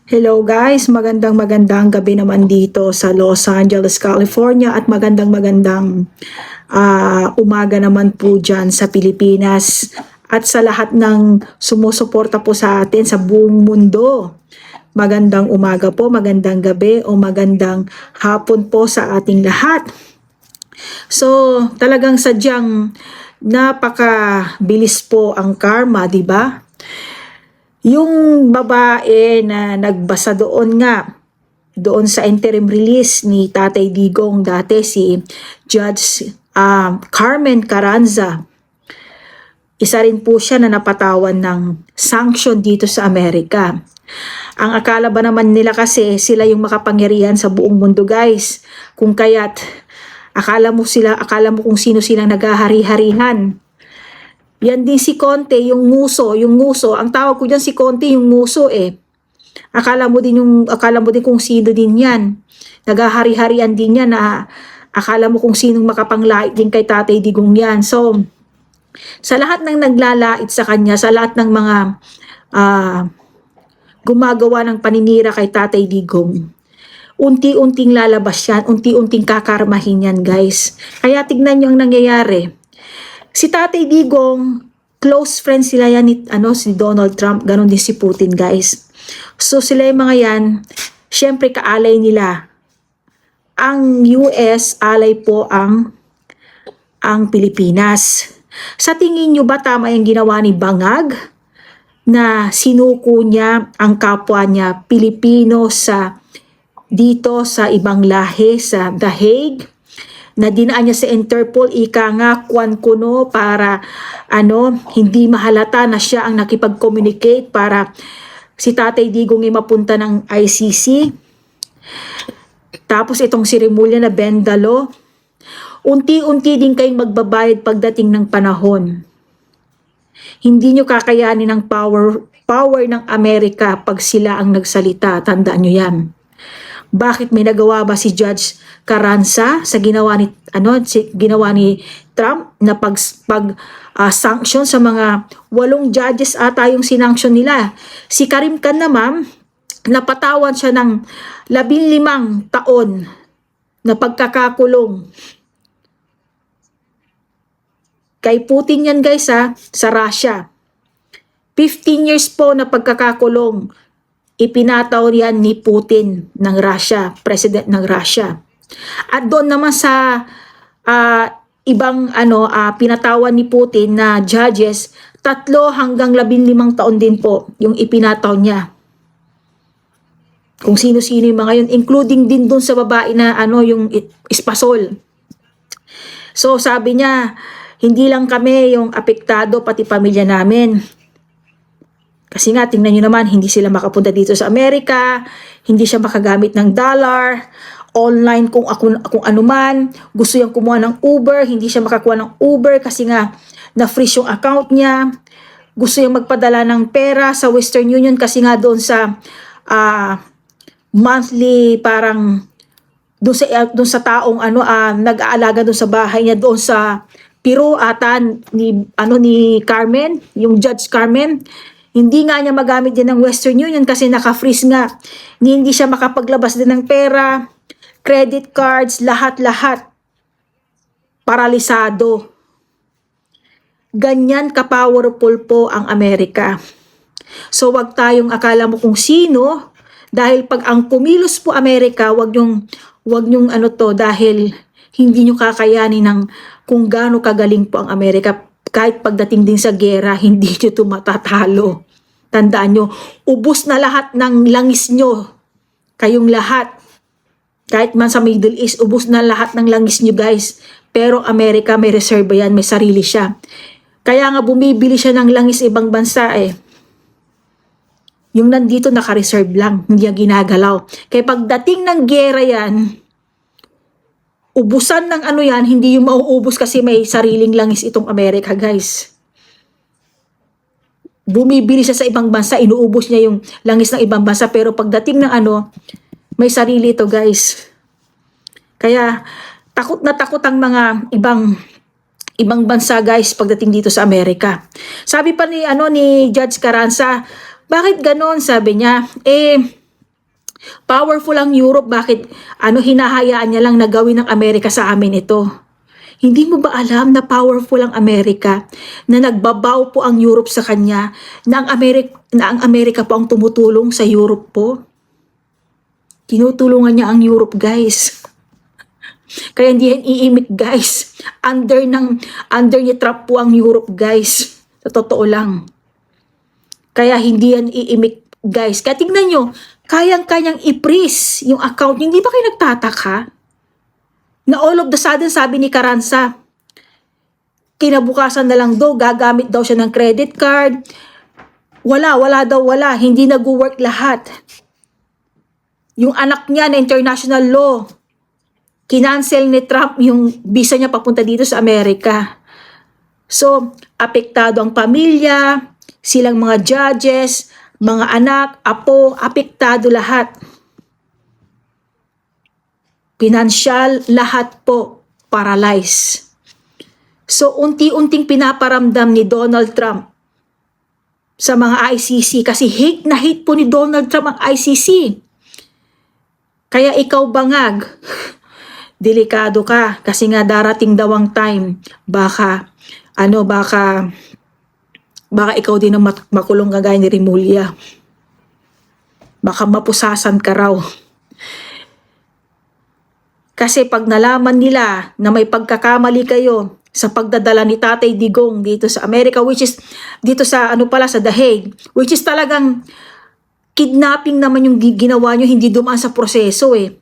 Hello guys, magandang gabi naman dito sa Los Angeles, California at magandang umaga naman po dyan sa Pilipinas at sa lahat ng sumusuporta po sa atin sa buong mundo. Magandang umaga po, magandang gabi o magandang hapon po sa ating lahat. So, talagang sadyang napakabilis po ang karma, di ba? Yung babae na nagbasa doon sa interim release ni Tatay Digong dati, si Judge Carmen Carranza, isa rin po siya na napatawan ng sanction dito sa Amerika. Ang akala ba naman nila kasi sila yung makapangyarihan sa buong mundo, guys. Kung kaya't akala mo kung sino silang naghahari-harihan. Yan din si Conte, yung nguso. Ang tawag ko diyan si Conte, yung nguso eh. Akala mo din kung sino din yan. Naghahari-harian din yan na akala mo kung sinong makapanglait din kay Tatay Digong yan. So, sa lahat ng naglalait sa kanya, sa lahat ng mga gumagawa ng paninira kay Tatay Digong, unti-unting lalabas yan, unti-unting kakarmahin yan, guys. Kaya tignan nyo ang nangyayari. Si Tatay Digong, close friend sila yan ni si Donald Trump, ganon din si Putin, guys. So sila yung mga yan, syempre kaalay nila. Ang US, alay po ang Pilipinas. Sa tingin nyo ba tama yung ginawa ni Bangag na sinuko niya ang kapwa niya Pilipino dito sa ibang lahi sa The Hague? Na dinaan niya sa Interpol, ika nga kwan kuno para hindi mahalata na siya ang nakipag-communicate para si Tatay Digong ay mapunta ng ICC. Tapos itong si Remulla na Bendalo, unti-unti din kayong magbabayad pagdating ng panahon. Hindi nyo kakayanin ng power ng Amerika pag sila ang nagsalita, tandaan nyo yan. Bakit may nagawa ba si Judge Carranza sa ginawa ni Trump na sanction sa mga 8 judges ata yung sinanction nila. Si Karim Khan naman, napatawan siya ng 15 taon na pagkakakulong. Kay Putin yan, guys, sa Russia. 15 years po na pagkakakulong ipinataw yan ni Putin ng Russia, president ng Russia. At doon naman sa ibang pinatawan ni Putin na judges, 3 hanggang 15 taon din po yung ipinataw niya. Kung sino-sino yung mga yun, including din doon sa babae na yung Espasol. So sabi niya, hindi lang kami yung apektado, pati pamilya namin. Kasi nga, tingnan nyo naman, hindi sila makapunta dito sa Amerika, hindi siya makagamit ng dollar, online kung ano man, gusto niyang kumuha ng Uber, hindi siya makakuha ng Uber kasi nga na-freeze yung account niya, gusto niyang magpadala ng pera sa Western Union kasi nga doon sa monthly parang doon sa taong nag-aalaga doon sa bahay niya doon sa Peru ata ni Carmen, yung Judge Carmen. Hindi nga niya magamit din ng Western Union kasi naka-freeze nga. Hindi siya makapaglabas din ng pera, credit cards, lahat-lahat. Paralisado. Ganyan ka-powerful po ang Amerika. So wag tayong akala mo kung sino, dahil pag ang kumilos po Amerika, wag nyong dahil hindi nyo kakayanin ng kung gaano kagaling po ang Amerika. Kahit pagdating din sa gera, hindi nyo ito matatalo. Tandaan nyo, ubos na lahat ng langis nyo. Kayong lahat. Kahit man sa Middle East, ubos na lahat ng langis nyo, guys. Pero Amerika, may reserve yan, may sarili siya. Kaya nga bumibili siya ng langis ibang bansa eh. Yung nandito naka-reserve lang, hindi yan ginagalaw. Kaya pagdating ng gera yan, ubusan ng yan, hindi yung mauubos kasi may sariling langis itong Amerika, guys. Bumibili siya sa ibang bansa, inuubos niya yung langis ng ibang bansa, pero pagdating ng may sarili ito, guys. Kaya takot na takot ang mga ibang bansa, guys, pagdating dito sa Amerika. Sabi pa ni Judge Carranza, bakit ganon? Sabi niya, Powerful ang Europe, bakit hinahayaan niya lang na gawin ng Amerika sa amin ito? Hindi mo ba alam na powerful ang Amerika, na nagbabaw po ang Europe sa kanya, na ang Amerika po ang tumutulong sa Europe po? Tinutulungan niya ang Europe, guys. Kaya hindi yan iimik, guys. Under ni Trump po ang Europe, guys. Sa totoo lang. Kaya hindi yan iimik, guys. Kaya tingnan nyo, kayang-kayang i-freeze yung account. Hindi ba kayo nagtataka? Na all of the sudden, sabi ni Carranza, kinabukasan na lang daw, gagamit daw siya ng credit card. Wala daw, hindi nag-work lahat. Yung anak niya na international law, kinancel ni Trump yung visa niya papunta dito sa Amerika. So, apektado ang pamilya, silang mga judges, mga anak, apo, apektado lahat. Pinansyal, lahat po, paralyzed. So, unti-unting pinaparamdam ni Donald Trump sa mga ICC kasi hate na hate po ni Donald Trump ang ICC. Kaya ikaw bangag, delikado ka kasi nga darating daw ang time, baka ikaw din ang makulong kagaya ni Rimulya. Baka mapusasan ka raw. Kasi pag nalaman nila na may pagkakamali kayo sa pagdadala ni Tatay Digong dito sa Amerika, which is dito sa sa The Hague, which is talagang kidnapping naman yung ginawa nyo, hindi dumaan sa proseso eh.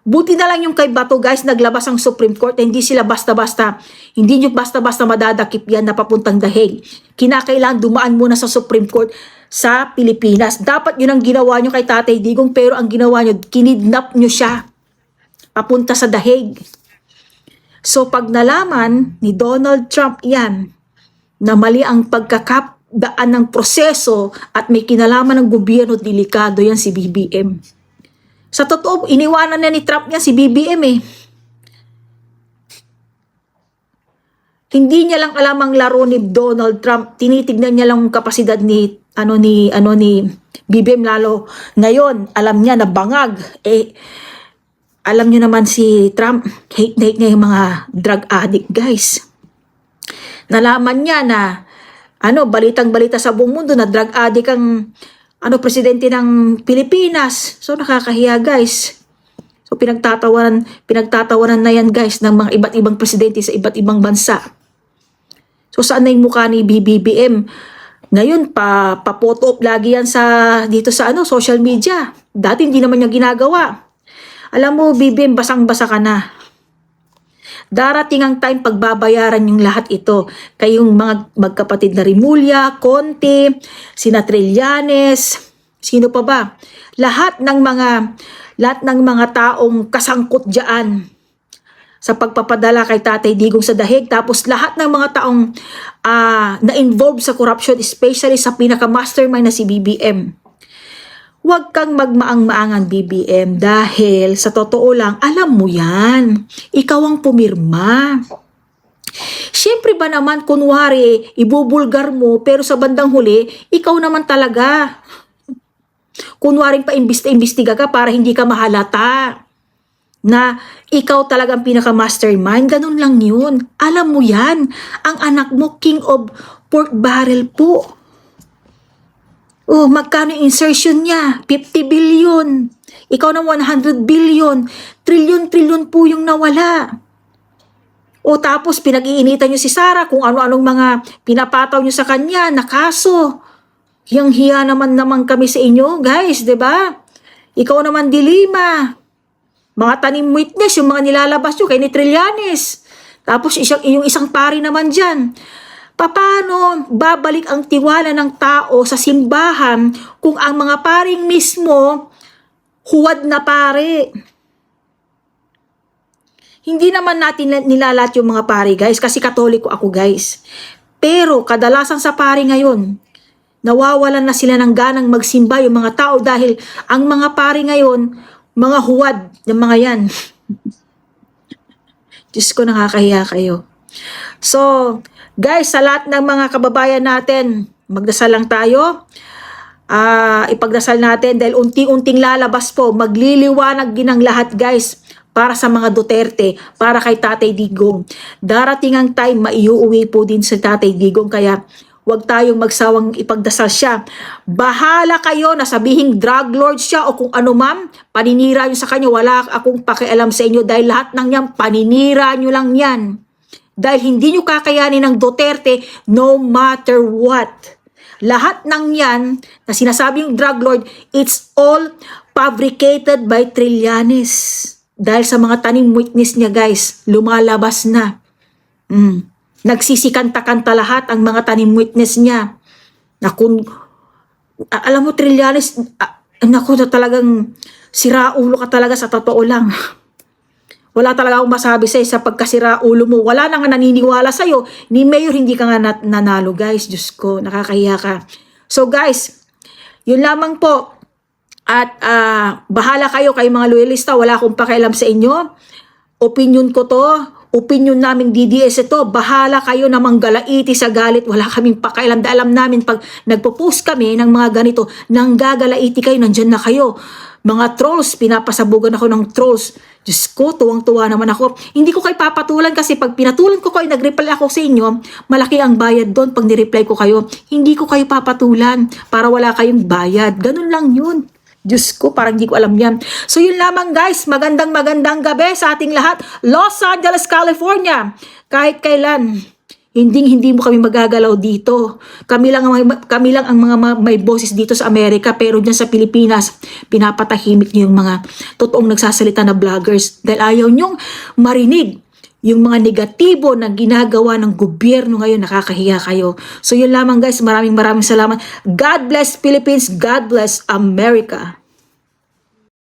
Buti na lang yung kay Bato, guys, naglabas ang Supreme Court, hindi sila basta-basta, hindi nyo basta-basta madadakip yan na papuntang The Hague. Kinakailangan dumaan muna sa Supreme Court sa Pilipinas. Dapat yun ang ginawa nyo kay Tatay Digong, pero ang ginawa nyo, kinidnap nyo siya papunta sa The Hague. So pag nalaman ni Donald Trump yan, na mali ang pagkakapdaan ng proseso at may kinalaman ng gobyerno, delikado yan si BBM. Sa totoo, iniwanan na ni Trump niya si BBM eh. Hindi niya lang alam ang laro ni Donald Trump. Tinitignan niya lang ang kapasidad ni BBM, lalo ngayon, alam niya na bangag. Alam niyo naman si Trump, hate na hate niya yung mga drug addict, guys. Nalaman niya na balitang-balita sa buong mundo na drug addict ang presidente ng Pilipinas. So nakakahiya, guys. So pinagtatawanan na yan, guys, ng mga iba't ibang presidente sa iba't ibang bansa. So saan na yung mukha ni BBM? Ngayon pa-photo up lagi yan dito sa social media. Dati hindi naman niya ginagawa. Alam mo, BBM, basang-basa ka na. Darating ang time pagbabayaran yung lahat ito. Kayong mga magkapatid na Rimulya, Conte, sina Trillanes, sino pa ba? Lahat ng mga taong kasangkot diyan sa pagpapadala kay Tatay Digong sa The Hague, tapos lahat ng mga taong na-involved sa corruption, especially sa pinaka-mastermind na si BBM. Huwag kang magmaang-maangan, BBM, dahil sa totoo lang, alam mo yan. Ikaw ang pumirma. Siyempre ba naman, kunwari, ibubulgar mo, pero sa bandang huli, ikaw naman talaga. Kunwaring pa-imbestiga ka para hindi ka mahalata na ikaw talagang pinaka-mastermind. Ganun lang yun. Alam mo yan. Ang anak mo, king of pork barrel po. Oh, magkano insertion niya? 50 billion. Ikaw na 100 billion. Trilyon po yung nawala. O tapos pinag-iinitan niyo si Sara kung ano-anong mga pinapataw niyo sa kanya na kaso. Yang hiya naman kami sa inyo, guys, 'di ba? Ikaw naman Dilima. Mga tanim witness yung mga nilalabas niyo kay ni Trillanes. Tapos yung isang pari naman diyan. Paano babalik ang tiwala ng tao sa simbahan kung ang mga paring mismo huwad na pare? Hindi naman natin nilalat yung mga pari, guys, kasi Katoliko ako, guys. Pero kadalasan sa pari ngayon, nawawalan na sila ng ganang magsimba yung mga tao dahil ang mga pari ngayon, mga huwad ng mga yan. Diyos ko, nakakahiya kayo. So, guys, sa lahat ng mga kababayan natin, magdasal lang tayo. ipagdasal natin dahil unti-unting lalabas po, magliliwanag din ang lahat guys para sa mga Duterte, para kay Tatay Digong. Darating ang time, maiuwi po din sa Tatay Digong, kaya huwag tayong magsawang ipagdasal siya. Bahala kayo na sabihing drug lord siya o kung ano ma'am, paninira nyo sa kanya, wala akong pakialam sa inyo dahil lahat ng yan, paninira nyo lang yan. Dahil hindi nyo kakayanin ng Duterte no matter what. Lahat ng yan na sinasabing drug lord, it's all fabricated by Trillanes. Dahil sa mga tanim witness niya guys, lumalabas na. Nagsisikanta-kanta lahat ang mga tanim witness niya. Na kung, alam mo Trillanes, naku na talagang siraulo ka talaga sa totoo lang. Wala talaga akong masabi sa pagkasiraulo mo. Wala nang naniniwala sa'yo. Ni Mayor, hindi ka nga nanalo guys. Diyos ko, nakakahiya ka. So guys, yun lamang po. At bahala kayo mga loyalista. Wala akong pakialam sa inyo. Opinion ko to. Opinion naming DDS ito. Bahala kayo na manggalaiti sa galit. Wala kaming pakialam. Dahil alam namin pag nagpo-post kami ng mga ganito, nang gagalaiti kayo, nandyan na kayo. Mga trolls, pinapasabugan ako ng trolls. Diyos ko, tuwang-tuwa naman ako. Hindi ko kayo papatulan kasi pag pinatulan ko kayo, nag-reply ako sa inyo, malaki ang bayad doon pag nireply ko kayo. Hindi ko kayo papatulan para wala kayong bayad. Ganun lang yun. Diyos ko, parang hindi ko alam yan. So yun lamang guys, magandang gabi sa ating lahat. Los Angeles, California. Kahit kailan, hindi mo kami magagalaw dito. Kami lang ang mga may boses dito sa Amerika, pero dyan sa Pilipinas, pinapatahimik niyo yung mga totoong nagsasalita na vloggers dahil ayaw nyong marinig yung mga negatibo na ginagawa ng gobyerno ngayon. Nakakahiya kayo. So yun lamang guys, maraming salamat. God bless Philippines, God bless America.